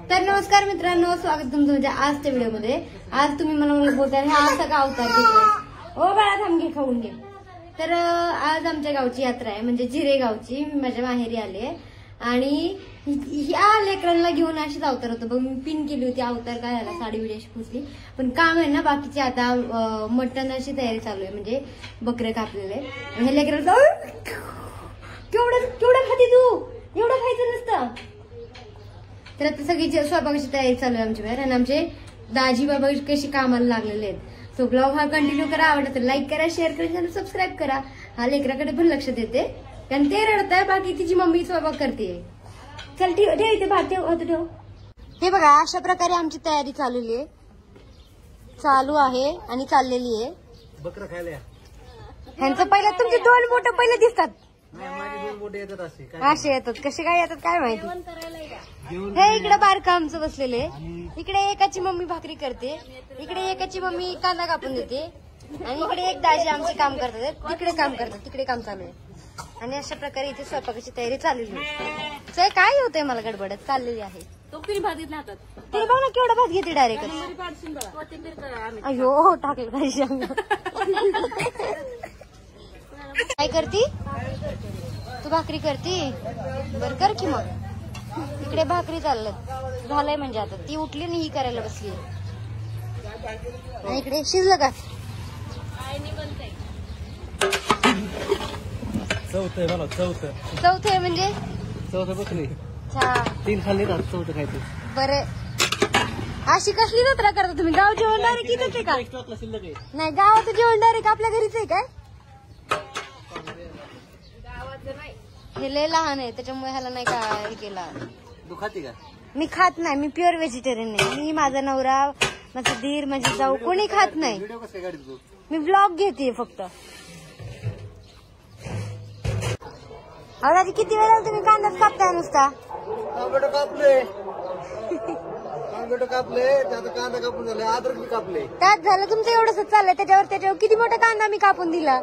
तर नमस्कार मित्रांनो, स्वागत तुमचं म्हणजे आजच्या व्हिडिओमध्ये. आज तुम्ही मला बोलताय हा असा का अवतार घेतलाय. ओ बाळा थांब घे, खाऊन घे. तर आज आमच्या गावची यात्रा आहे, म्हणजे जिरे गावची. मी माझ्या माहेरी आले आणि ह्या लेकरांना घेऊन अशीच अवतार होतं बघ. मी पिन केली होती अवतार काय झाला, साडी बिडी अशी पुसली. पण काम आहे ना बाकीची, आता मटणाची तयारी चालू आहे, म्हणजे बकरे कापलेले. हे लेकरांना केवढं केवढं खाते तू, एवढं खायचं नसतं. तर आता सगळी स्वयंपाकाची तयारी चालू आहे आमच्या बाहेर. आणि आमचे दाजी बाबा कशी कामाला लागलेले आहेत. सो ब्लॉग हा कंटिन्यू करा. आवडत तर लाईक करा, शेअर करा, चॅनल सबस्क्राईब करा. हा लेकराकडे पण लक्ष देते कारण ते रडत आहे, बाकी तिची मम्मी स्वयंपाक करते. चल ठेव ठेव इथे भात ठेव, होतं ठेव. हे बघा अशा प्रकारे आमची तयारी चालू आहे आणि चाललेली आहे. बकरं खायला ह्यांचं पहिलं तुमचे दोन बोटं पहिले दिसतात, असे येतात. कसे काय येतात काय माहिती. हे इकडे बारका आमचं बसलेले, इकडे एकाची मम्मी भाकरी करते, इकडे एकाची मम्मी कांदा कापून देते, आणि इकडे एक दाजी आमचे काम करतात, तिकडे काम करतात, तिकडे काम चालू आहे. आणि अशा प्रकारे इथे स्वयंपाकाची तयारी चाललेली आहे. काय होतंय मला गडबडत चाललेली आहे. तिने भात घेतला हातात. तरी बघ ना केवढा भात घेते डायरेक्ट. अयो टाकलं पाहिजे. काय करती तू, भाकरी करती. बर कर की मग. इकडे भाकरी चाललं झालंय, म्हणजे आता ती उठली आणि ही करायला बसली. आणि इकडे शिजलं का. चौथं म्हणजे चौथं बकरी अच्छा, 3 खाल्ली ना, चौथं खायचं. बरं अशी कसली जत्रा करता तुम्ही. गाव जेवण डायरेक्ट इथंच आहे का. नाही गावाचं जेवण डायरेक्ट आपल्या घरीच आहे काय. हे लय लहान आहे त्याच्यामुळे ह्याला नाही काय केला. तू खाते का. मी खात नाही, मी प्युअर व्हेजिटेरियन आहे. मी, माझा नवरा, माझा दीर, माझी जाऊ कोणी खात नाही. व्हिडिओ कसं काय काढतो. मी ब्लॉग घेते फक्त. अरे किती वेळा तुम्ही कांदाच कापताय नुसता. टोमॅटो कापले, त्यात कांदा कापून झाले, अद्रक बी कापले. त्यात झालं तुमचं एवढंच चाललंय. त्याच्यावर किती मोठा कांदा मी कापून दिला.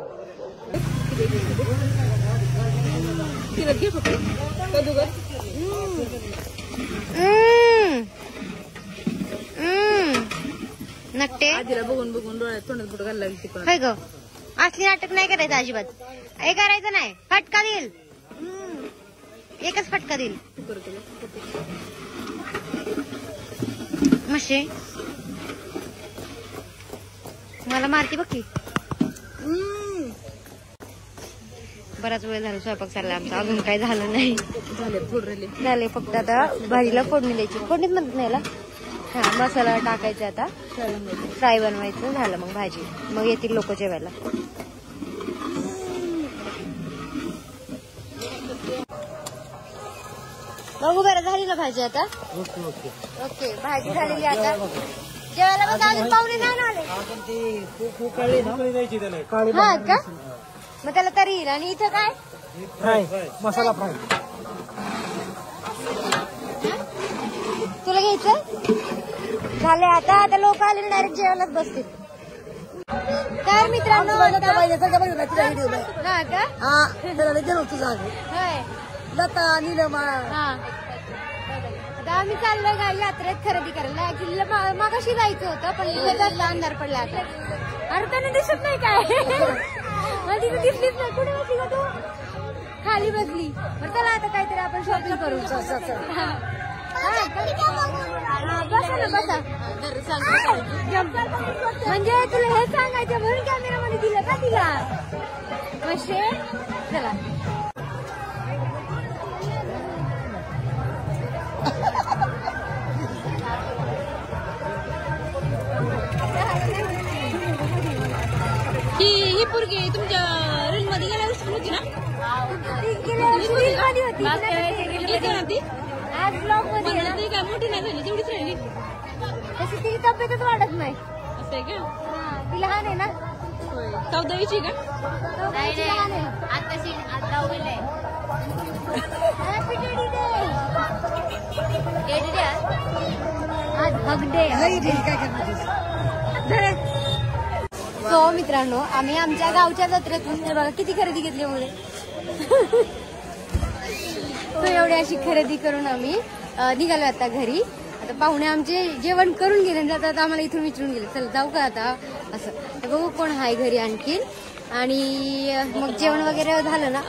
नकटे आजीला बघून बघून डोळ्यात तोंडात बोट घालायला लागली. काय ग, असली नाटक नाही करायचं अजिबात. हे करायचं नाही, फटका देईल. एकच फटका देईल. मशे मला मारती बघ की. बराच वेळ झाला स्वयंपाक चालला आमचा, अजून काही झालं नाही. झाले फक्त आता भाजीला फोडणी द्यायची. फोडणीच म्हणत नाही याला. हा मसाला टाकायचा, आता फ्राय बनवायचं, झालं मग भाजी. मग येतील लोक जेवायला. बघू बरं झाली ना भाजी आता. ओके भाजी झालेली आता. जेवायला मग अजून पाहुणे नाही आले. हा का, मग त्याला तरी येईल. आणि इथं काय फ्राय, मसाला फ्राय. तुला घ्यायचं झाले आता. आता लोक आले डायरेक्ट जेवायलाच बसतील. तर मित्रांनो हा का, होय लता नीलमा. हा आता आम्ही चाललोय का यात्रेत खरेदी करायला. ऍक्च्युली मागाशी जायचं होतं पण लगेच अंधार पडला आता. अरे त्याने दिसत नाही काय. मला तिथे दिसलीच नाही. कुठे बसली का तू. खाली बसली. बरं चला आता काहीतरी आपण शॉपिंग करू. बसा ना बसा. म्हणजे तुला हे सांगायचं म्हणून कॅमेरामध्ये दिलं का तिला. कसे चला. ही पोरगी तुमच्या रील मध्ये गेल्या वर्षी होती ना. आज ब्लॉग मध्ये ती काय मोठी नाही झाली, तेवढीच राहिली. तशी तिची तब्येतच वाढत नाही. असं आहे का. ती लहान आहे ना. 14वीची का. लहान आहे आताशी. आता हॅपी डेडी डे. आज हग डे. सो मित्रांनो आम्ही आमच्या गावच्या जत्रेतून हे बघा किती खरेदी घेतली मुळे. तो एवढी अशी खरेदी करून आम्ही निघालो आता घरी. आता पाहुणे आमचे जेवण करून गेले आणि आता आम्हाला इथून विचारून गेले, चल जाऊ का आता असं. तर बघू कोण आहे घरी आणखीन. आणि मग जेवण वगैरे झालं ना.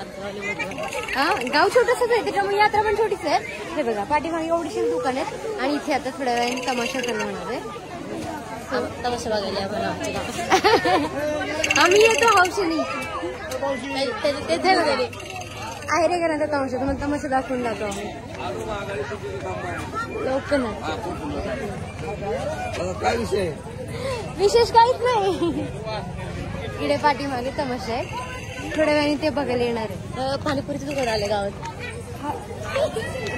हा, गाव छोटंसंच आहे त्याच्यामुळे यात्रा पण छोटीच आहे. हे बघा पाठीमागे एवढीशी दुकान आहेत आणि इथे आता थोड्या वेळाने तमाशा चालू होणार आहे. तमाशा बघायला आम्हाला आमच्या गावात. आम्ही येतो हौशीने. ते झालं तरी. आहे रे घराचा तमाशा, तुम्हाला तमाशा दाखवून जातो आम्ही. लवकर ना. काय विषय विशेष काहीच नाही. इकडे पाठीमागे तमाशा आहे, थोड्या वेळाने ते बघायला येणार आहे. पाणीपुरीचं दुकान आलं गावात.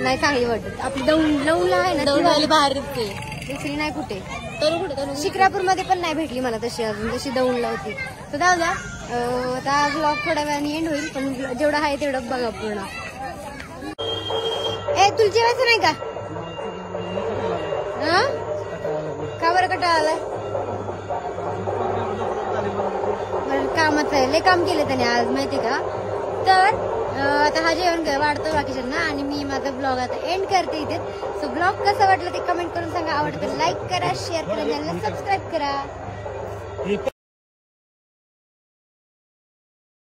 नाही चांगली वाटत. आपली दौंडला आहे ना, दौंडवाली बाहेर दिसते. दुसरी नाही कुठे. तरुण कुठे तरुण शिक्रापूरमध्ये पण नाही भेटली मला तशी अजून, जशी दौंडला होती. तर जाऊ द्या. आता ब्लॉग थोड्या वेळाने एंड होईल, पण जेवढं आहे तेवढं बघा पूर्ण. ए तुला जेवायचं नाही का? हा, का बरं कटाळा आलाय? कामाचं आहे, लय काम केले त्याने आज माहिती का. तर आता हा जेवण वाढतो बाकीच्यांना आणि मी माझा ब्लॉग आता एंड करते इथे. सो ब्लॉग कसा वाटला ते कमेंट करून सांगा. आवडतं लाईक करा, शेअर करा, चॅनलला सबस्क्राईब करा.